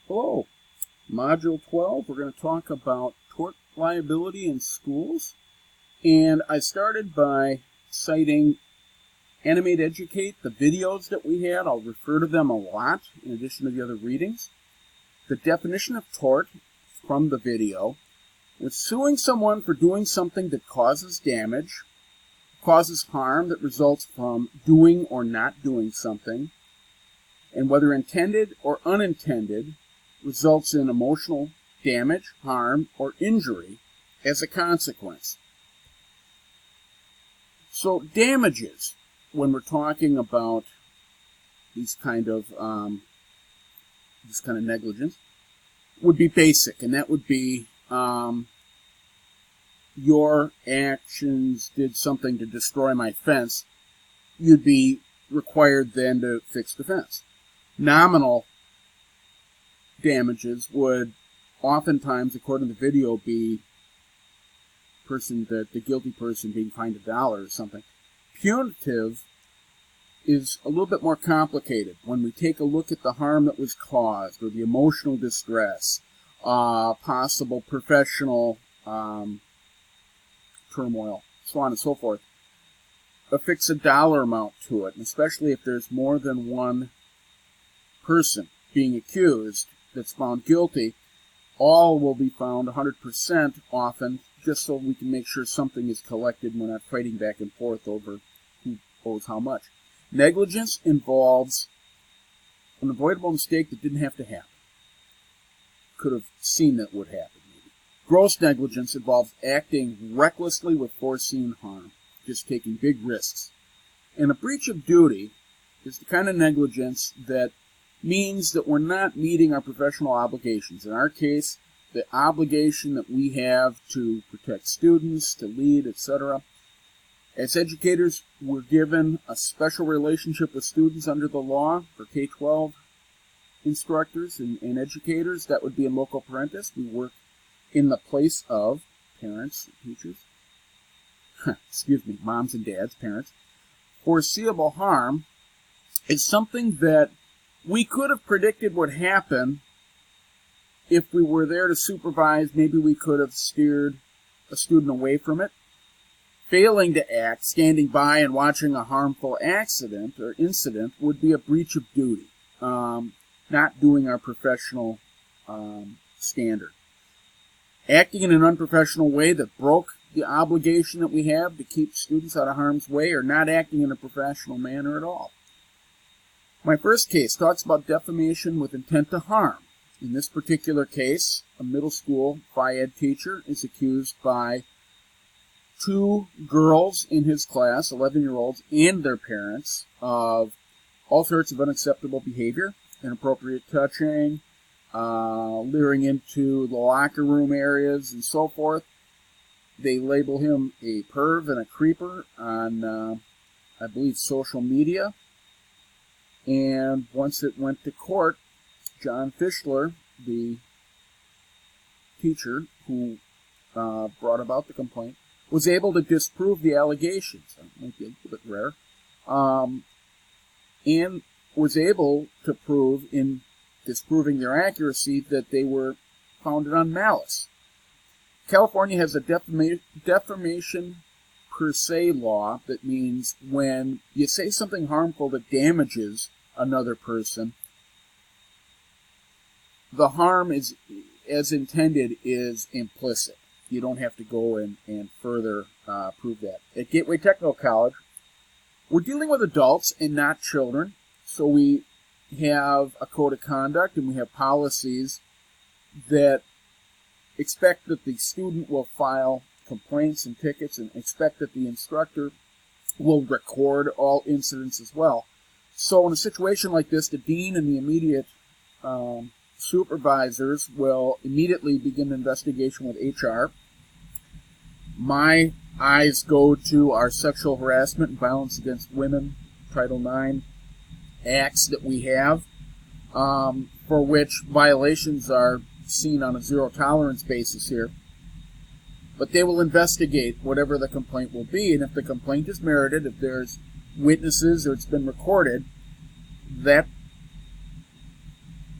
Hello, Module 12, we're going to talk about tort liability in schools. And I started by citing Animate Educate, the videos that we had. I'll refer to them a lot in addition to the other readings. The definition of tort from the video was suing someone for doing something that causes damage, causes harm that results from doing or not doing something, and whether intended or unintended, results in emotional damage, harm, or injury as a consequence. So damages, when we're talking about these kind of negligence, would be basic, and that would be your actions did something to destroy my fence. You'd be required then to fix the fence. Nominal damages would oftentimes, according to the video, be the guilty person being fined $1 or something. Punitive is a little bit more complicated. When we take a look at the harm that was caused, or the emotional distress, possible professional turmoil, so on and so forth, affix a dollar amount to it, and especially if there's more than one person being accused that's found guilty, all will be found 100% often, just so we can make sure something is collected and we're not fighting back and forth over who owes how much. Negligence involves an avoidable mistake that didn't have to happen. Could have seen that would happen, maybe. Gross negligence involves acting recklessly with foreseen harm, just taking big risks. And a breach of duty is the kind of negligence that means that we're not meeting our professional obligations. In our case, the obligation that we have to protect students, to lead, etc. As educators, we're given a special relationship with students under the law for K-12 instructors and educators. That would be in loco parentis. We work in the place of parents, teachers, moms and dads, parents. Foreseeable harm is something that we could have predicted would happen if we were there to supervise. Maybe we could have steered a student away from it. Failing to act, standing by and watching a harmful accident or incident would be a breach of duty, not doing our professional standard. Acting in an unprofessional way that broke the obligation that we have to keep students out of harm's way, or not acting in a professional manner at all. My first case talks about defamation with intent to harm. In this particular case, a middle school Phi-Ed teacher is accused by two girls in his class, 11-year-olds, and their parents, of all sorts of unacceptable behavior, inappropriate touching, leering into the locker room areas, and so forth. They label him a perv and a creeper on, I believe, social media. And once it went to court, John Fischler, the teacher who brought about the complaint, was able to disprove the allegations. That might be a little bit rare. And was able to prove, in disproving their accuracy, that they were founded on malice. California has a defamation per se law that means when you say something harmful that damages another person, the harm is, as intended, is implicit. You don't have to go and further prove that. At Gateway Technical College, we're dealing with adults and not children, so we have a code of conduct and we have policies that expect that the student will file complaints and tickets, and expect that the instructor will record all incidents as well. So in a situation like this, the dean and the immediate supervisors will immediately begin an investigation with HR. My eyes go to our sexual harassment and violence against women, Title IX acts that we have, for which violations are seen on a zero-tolerance basis here. But they will investigate whatever the complaint will be, and if the complaint is merited, if there's witnesses or it's been recorded, that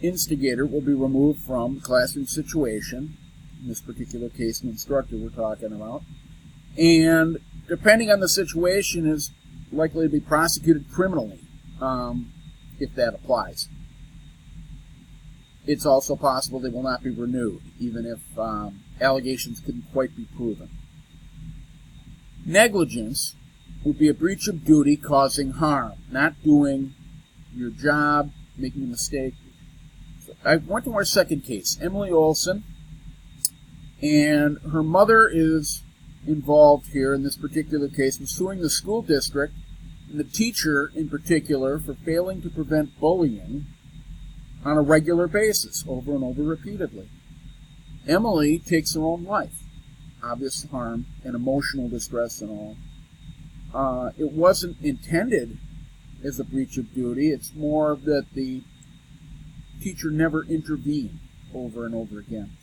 instigator will be removed from the classroom situation. In this particular case, the instructor we're talking about. And depending on the situation, is likely to be prosecuted criminally, if that applies. It's also possible they will not be renewed, even if allegations couldn't quite be proven. Negligence would be a breach of duty causing harm, not doing your job, making a mistake. So I went to our second case, Emily Olson, and her mother is involved here in this particular case, was suing the school district and the teacher in particular for failing to prevent bullying on a regular basis, over and over repeatedly. Emily takes her own life. Obvious harm and emotional distress and all. It wasn't intended as a breach of duty. It's more that the teacher never intervened over and over again.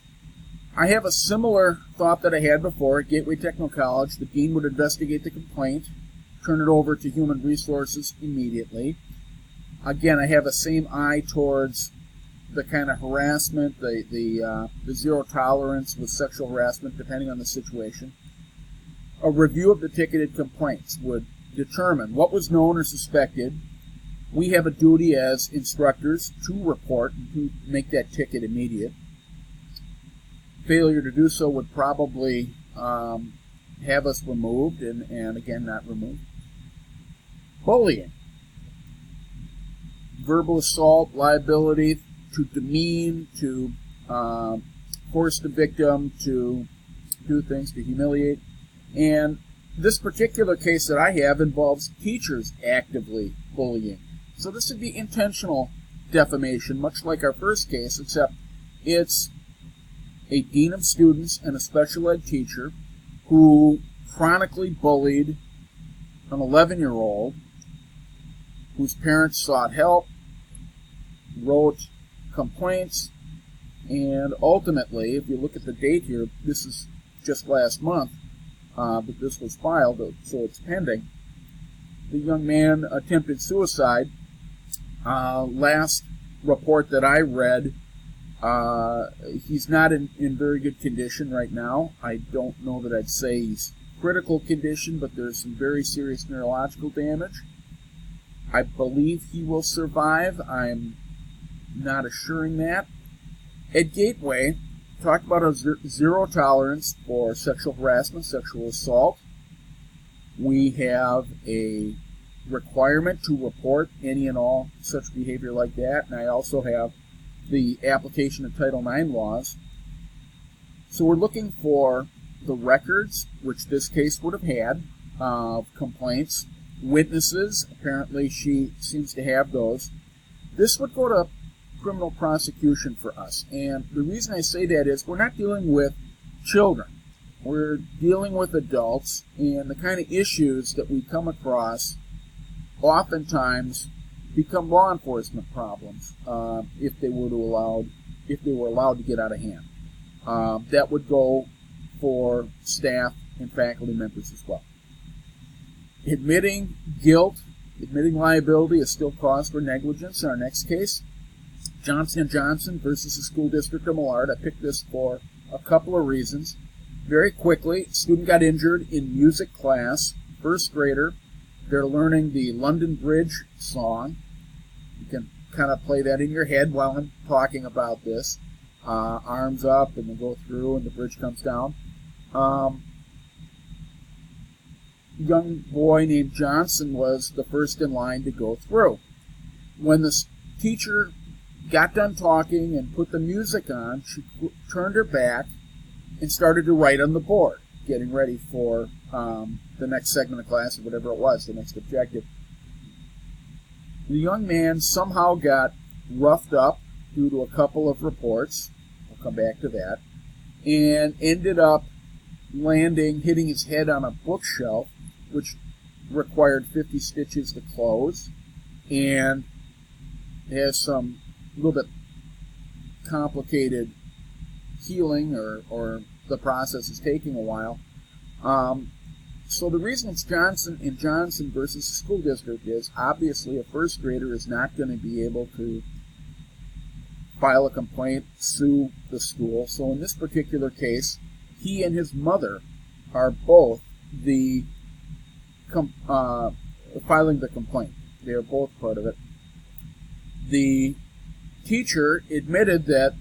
I have a similar thought that I had before. At Gateway Technical College, the dean would investigate the complaint, turn it over to Human Resources immediately. Again, I have the same eye towards the kind of harassment, the zero tolerance with sexual harassment, depending on the situation. A review of the ticketed complaints would determine what was known or suspected. We have a duty as instructors to report and to make that ticket immediate. Failure to do so would probably have us removed, and again, not removed. Bullying. Verbal assault, liability, to demean, to force the victim to do things, to humiliate. And this particular case that I have involves teachers actively bullying. So this would be intentional defamation, much like our first case, except it's a dean of students and a special ed teacher who chronically bullied an 11-year-old whose parents sought help, wrote complaints, and ultimately, if you look at the date here, this is just last month, but this was filed, so it's pending. The young man attempted suicide. Last report that I read, he's not in very good condition right now. I don't know that I'd say he's critical condition, but there's some very serious neurological damage. I believe he will survive. I'm not assuring that. At Gateway, talked about a zero tolerance for sexual harassment, sexual assault. We have a requirement to report any and all such behavior like that, and I also have the application of Title IX laws. So we're looking for the records, which this case would have had, of complaints, witnesses. Apparently she seems to have those. This would go to criminal prosecution for us, and the reason I say that is we're not dealing with children. We're dealing with adults, and the kind of issues that we come across oftentimes become law enforcement problems if they were allowed to get out of hand. That would go for staff and faculty members as well. Admitting guilt, admitting liability is still cause for negligence. In our next case, Johnson & Johnson versus the School District of Millard. I picked this for a couple of reasons. Very quickly, student got injured in music class, first grader. They're learning the London Bridge song. You can kind of play that in your head while I'm talking about this. Arms up, and they go through, and the bridge comes down. Young boy named Johnson was the first in line to go through. When the teacher got done talking and put the music on, she turned her back and started to write on the board, getting ready for the next segment of class, or whatever it was, the next objective. The young man somehow got roughed up due to a couple of reports, we'll come back to that, and ended up hitting his head on a bookshelf, which required 50 stitches to close, and has some little bit complicated healing, or the process is taking a while. So the reason it's Johnson & Johnson versus the school district is obviously a first grader is not going to be able to file a complaint, sue the school. So in this particular case, he and his mother are both the filing the complaint. They are both part of it. The teacher admitted that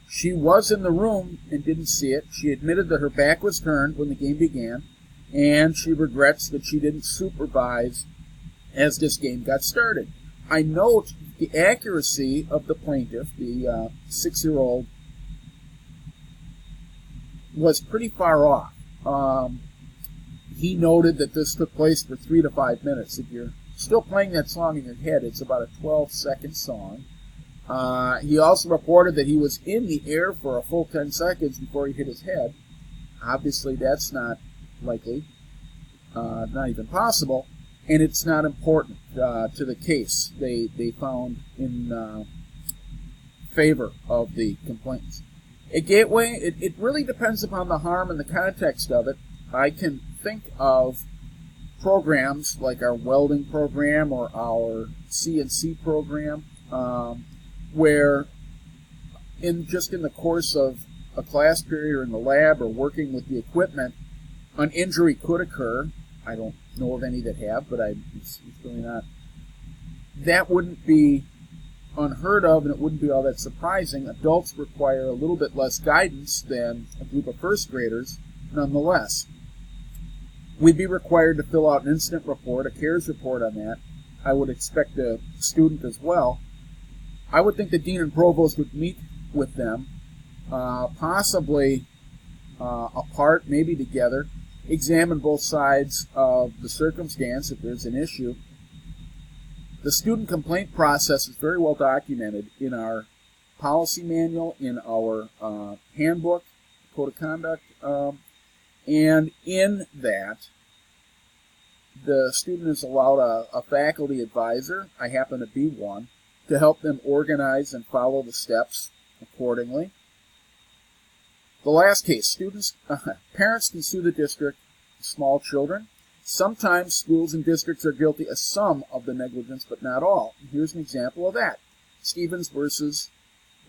she was in the room and didn't see it. She admitted that her back was turned when the game began, and she regrets that she didn't supervise as this game got started. I note the accuracy of the plaintiff, the 6-year-old, was pretty far off. He noted that this took place for 3 to 5 minutes. If you're still playing that song in your head, it's about a 12-second song. He also reported that he was in the air for a full 10 seconds before he hit his head. Obviously, that's not likely, not even possible, and it's not important to the case. They found in favor of the complaints. At Gateway, it really depends upon the harm and the context of it. I can think of programs like our welding program or our CNC program, where in the course of a class period or in the lab or working with the equipment, an injury could occur. I don't know of any that have, but it's really not. That wouldn't be unheard of, and it wouldn't be all that surprising. Adults require a little bit less guidance than a group of first graders, nonetheless. We'd be required to fill out an incident report, a CARES report on that. I would expect a student as well. I would think the dean and provost would meet with them, possibly apart, maybe together, examine both sides of the circumstance if there's an issue. The student complaint process is very well documented in our policy manual, in our handbook, code of conduct, and in that, the student is allowed a faculty advisor, I happen to be one, to help them organize and follow the steps accordingly. The last case, parents can sue the district, small children. Sometimes schools and districts are guilty of some of the negligence, but not all. Here's an example of that. Stevens versus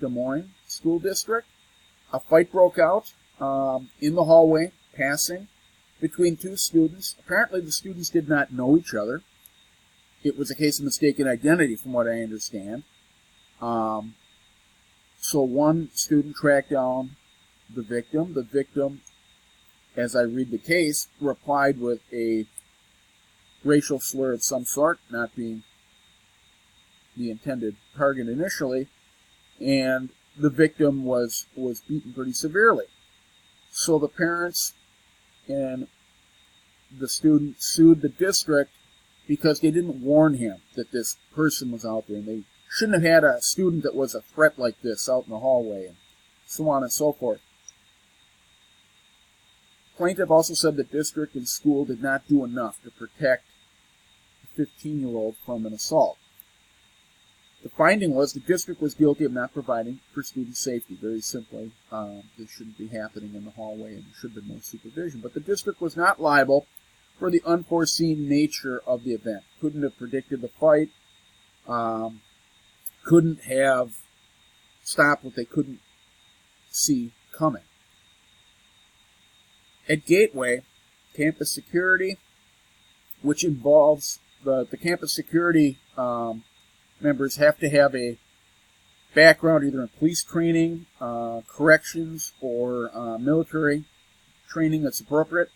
Des Moines School District. A fight broke out in the hallway, passing, between two students. Apparently the students did not know each other. It was a case of mistaken identity, from what I understand. So one student tracked down the victim. The victim, as I read the case, replied with a racial slur of some sort, not being the intended target initially, and the victim was beaten pretty severely. So the parents and the student sued the district because they didn't warn him that this person was out there, and they shouldn't have had a student that was a threat like this out in the hallway, and so on and so forth. Plaintiff also said the district and school did not do enough to protect the 15-year-old from an assault. The finding was the district was guilty of not providing for student safety. Very simply, this shouldn't be happening in the hallway, and there should have been more supervision. But the district was not liable for the unforeseen nature of the event. Couldn't have predicted the fight. Couldn't have stopped what they couldn't see coming. At Gateway, campus security, which involves the campus security members have to have a background either in police training, corrections, or military training that's appropriate.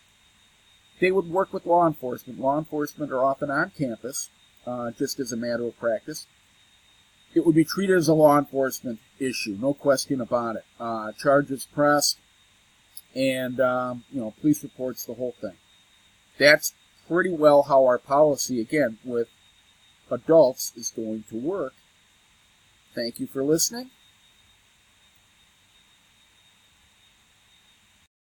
They would work with law enforcement. Law enforcement are often on campus, just as a matter of practice. It would be treated as a law enforcement issue, no question about it. Charges pressed, and police reports, the whole thing. That's pretty well how our policy, again, with adults is going to work. Thank you for listening.